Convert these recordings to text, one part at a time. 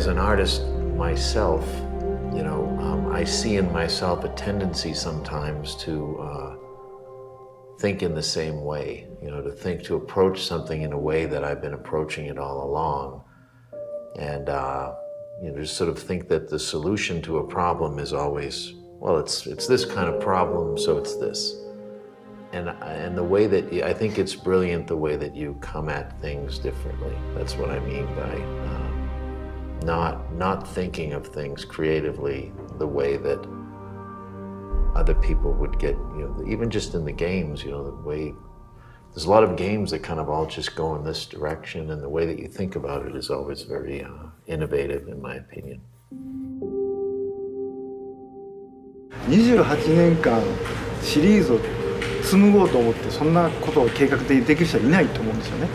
as an artist myself, I see in myself a tendency sometimes to think in the same way, to approach something in a way that I've been approaching it all along. And, just sort of think that the solution to a problem is always, well, it's this kind of problem, so it's this. And the way that, I think it's brilliant the way that you come at things differently. That's what I mean by not thinking of things creatively the way that other people would get, even just in the games, the way, there's a lot of games that kind of all just go in this direction, and the way that you think about it is always very innovative, in my opinion. 28年間シリーズを紡ごうと思ってそんなことを計画的にできる人はいないと思うんですよね。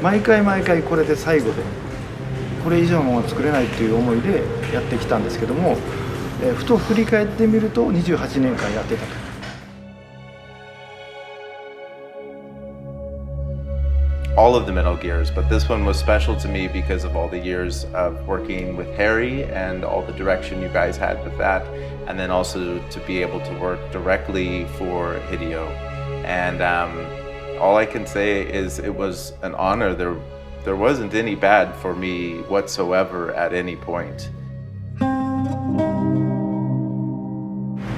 毎回毎回これで最後でこれ以上のものは作れないという思いでやってきたんですけども、ふと振り返ってみると28年間やってたと。All of the Metal Gears, but this one was special to me because of all the years of working with Harry and all the direction you guys had with that, and then also to be able to work directly for Hideo. And all I can say is it was an honor. There wasn't any bad for me whatsoever at any point.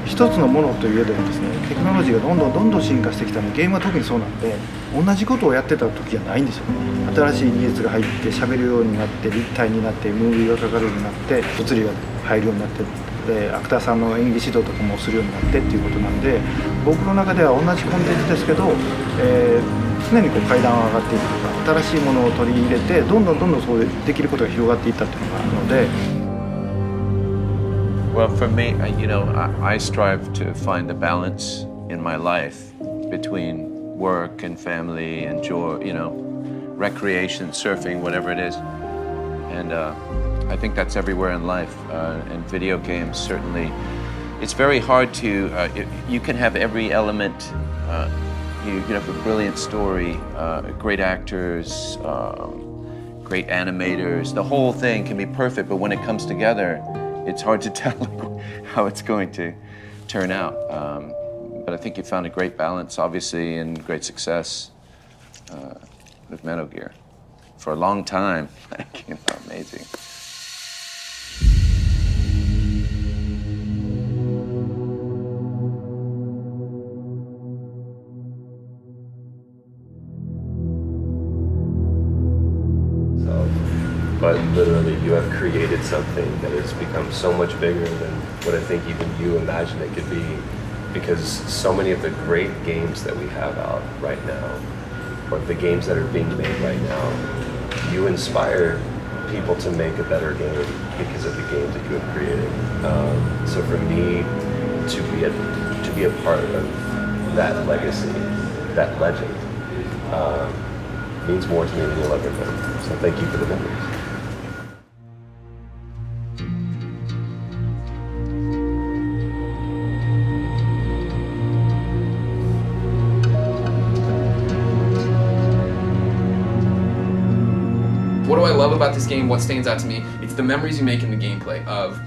一つのものといえどもですね、テクノロジーがどんどん進化してきたので、ゲームは特にそうなんで、同じことをやってた時はないんですよね。新しい技術が入って喋るようになって、立体になって、ムービーがかかるようになって、物理が入るようになって、でアクターさんの演技指導とかもするようになってっていうことなんで、僕の中では同じコンテンツですけど、常に階段を上がっていくとか、新しいものを取り入れてどんどんそうできることが広がっていったっていうのがあるので。Well, for me, I strive to find a balance in my life between work and family and joy, recreation, surfing, whatever it is. And I think that's everywhere in life. And video games, certainly. It's very hard to, you can have every element. You can have a brilliant story, great actors, great animators. The whole thing can be perfect, but when it comes together, it's hard to tell how it's going to turn out. But I think you found a great balance, obviously, and great success with Metal Gear. For a long time, amazing. But literally you have created something that has become so much bigger than what I think even you imagined it could be, because so many of the great games that we have out right now, or the games that are being made right now, you inspire people to make a better game because of the games that you have created. So for me to be a part of that legacy, that legend, means more to me than you'll ever know. So thank you for the memories. What do I love about this game? What stands out to me? It's the memories you make in the gameplay of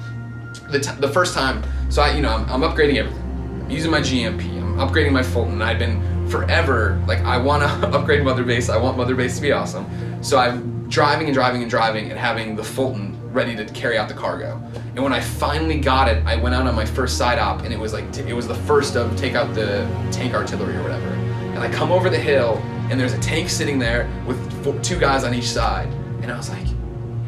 the first time. So I'm upgrading everything. I'm using my GMP. I'm upgrading my Fulton. I've been forever I want to upgrade Mother Base. I want Mother Base to be awesome. So I'm driving and having the Fulton ready to carry out the cargo. And when I finally got it, I went out on my first side op, and it was the first of take out the tank artillery or whatever. And I come over the hill, and there's a tank sitting there with two guys on each side. And I was like,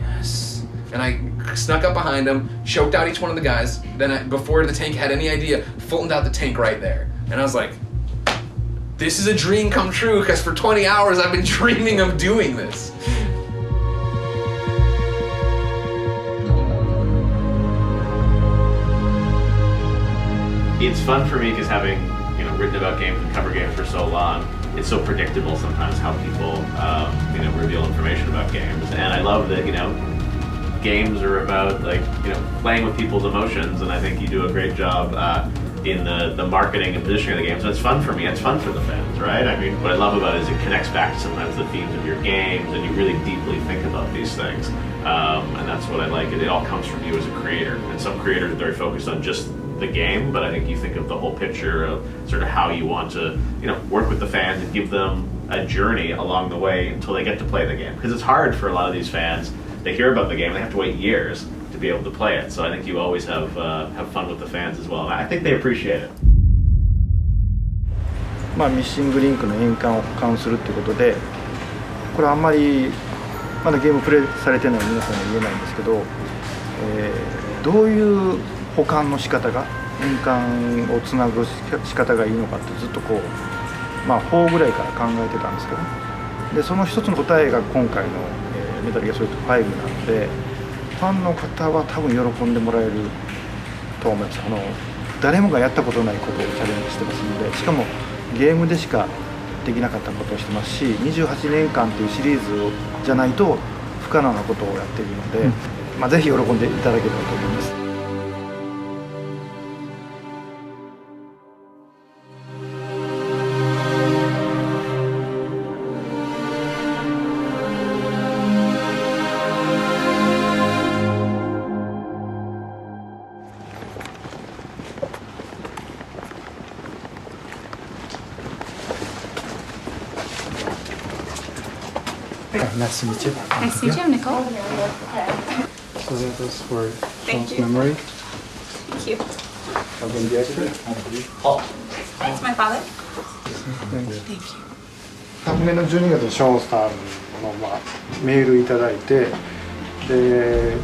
yes. And I snuck up behind him, choked out each one of the guys. Then before the tank had any idea, Fultoned out the tank right there. And I was like, this is a dream come true, because for 20 hours I've been dreaming of doing this. It's fun for me because having written about games and cover games for so long, it's so predictable sometimes how people reveal information about games. And I love that games are about playing with people's emotions, and I think you do a great job in the marketing and positioning of the games. So it's fun for me, it's fun for the fans, right? I mean, what I love about it is it connects back to sometimes the themes of your games, and you really deeply think about these things. And that's what I like. It all comes from you as a creator. And some creators are very focused on just the game, but I think you think of the whole picture of sort of how you want to, work with the fans and give them a journey along the way until they get to play the game. Because it's hard for a lot of these fans. They hear about the game, they have to wait years to be able to play it. So I think you always have fun with the fans as well. And I think they appreciate it. ミッシングリンクの返還を保管するっていうことで、これはあんまりまだゲームプレイされてない皆さんには言えないんですけど、どういう保管の仕方が、返還をつなぐ仕方がいいのかってずっと4ぐらいから考えてたんですけど、でその一つの答えが今回の、メタルギアソリッド5なので、ファンの方は多分喜んでもらえると思います。誰もがやったことないことをチャレンジしてますので、しかもゲームでしかできなかったことをしてますし、28年間というシリーズじゃないと不可能なことをやっているので、ぜひ喜んでいただければと思います。Nice to meet you. Nice to meet you, I'm Nicole. So that was for Thank Sean's you. memory. Thank you. Again, the extra. That's my father. Thank you. 昨年の12月にショーンさんの、メールいただいて、で、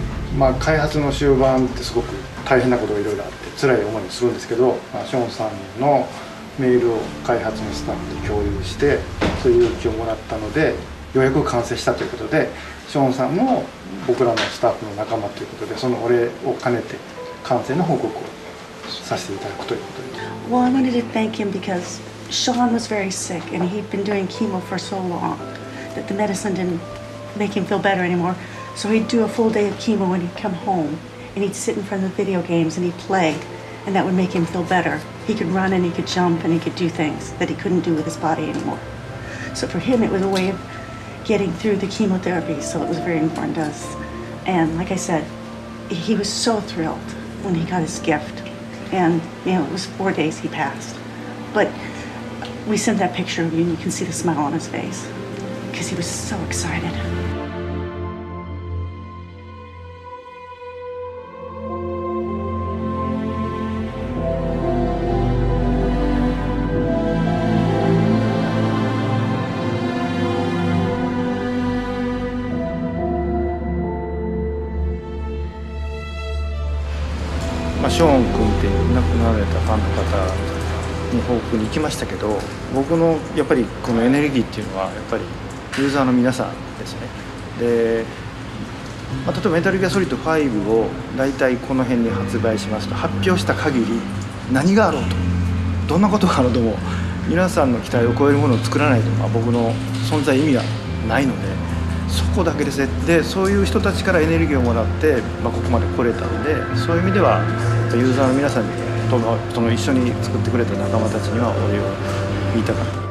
開発の終盤ってすごく大変なことがいろいろあって辛い思いをするんですけど、ショーンさんのメールを開発のスタッフと共有してそういう勇気をもらったので、ようやく完成したということで、ショーンさんも僕らのスタッフの仲間ということで、そのお礼を兼ねて完成の報告をさせていただくということで。Well, I wanted to thank him because Sean was very sick and he'd been doing chemo for so long that the medicine didn't make him feel better anymore. So he'd do a full day of chemo and he'd come home and he'd sit in front of the video games and he'd play, and that would make him feel better. He could run and he could jump and he could do things that he couldn't do with his body anymore. So for him it was a way of getting through the chemotherapy, so it was very important to us. And like I said, he was so thrilled when he got his gift. And it was 4 days he passed. But we sent that picture of you and you can see the smile on his face because he was so excited.「ショーン君って亡くなられたファンの方に報告に行きましたけど、僕のやっぱりこのエネルギーっていうのはやっぱりユーザーの皆さんですね。で、例えばメタルギアソリッド5をだいたいこの辺に発売しますと、発表した限り何があろうと、どんなことがあろうとも皆さんの期待を超えるものを作らないと、僕の存在意味がないので、そこだけですね。で、そういう人たちからエネルギーをもらって、ここまで来れたので、そういう意味ではユーザーの皆さんとの一緒に作ってくれた仲間たちにはお礼を言いたかった。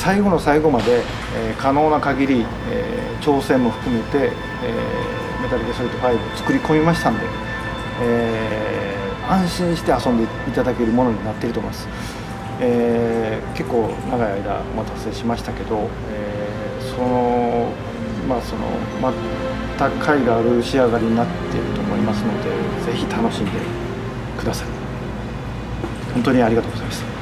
最後の最後まで、可能な限り、挑戦も含めて、メタルギアソリッド5を作り込みましたんで、安心して遊んでいただけるものになっていると思います。結構長い間お待たせしましたけど、また甲斐がある仕上がりになっていると思いますので、ぜひ楽しんでください。本当にありがとうございました。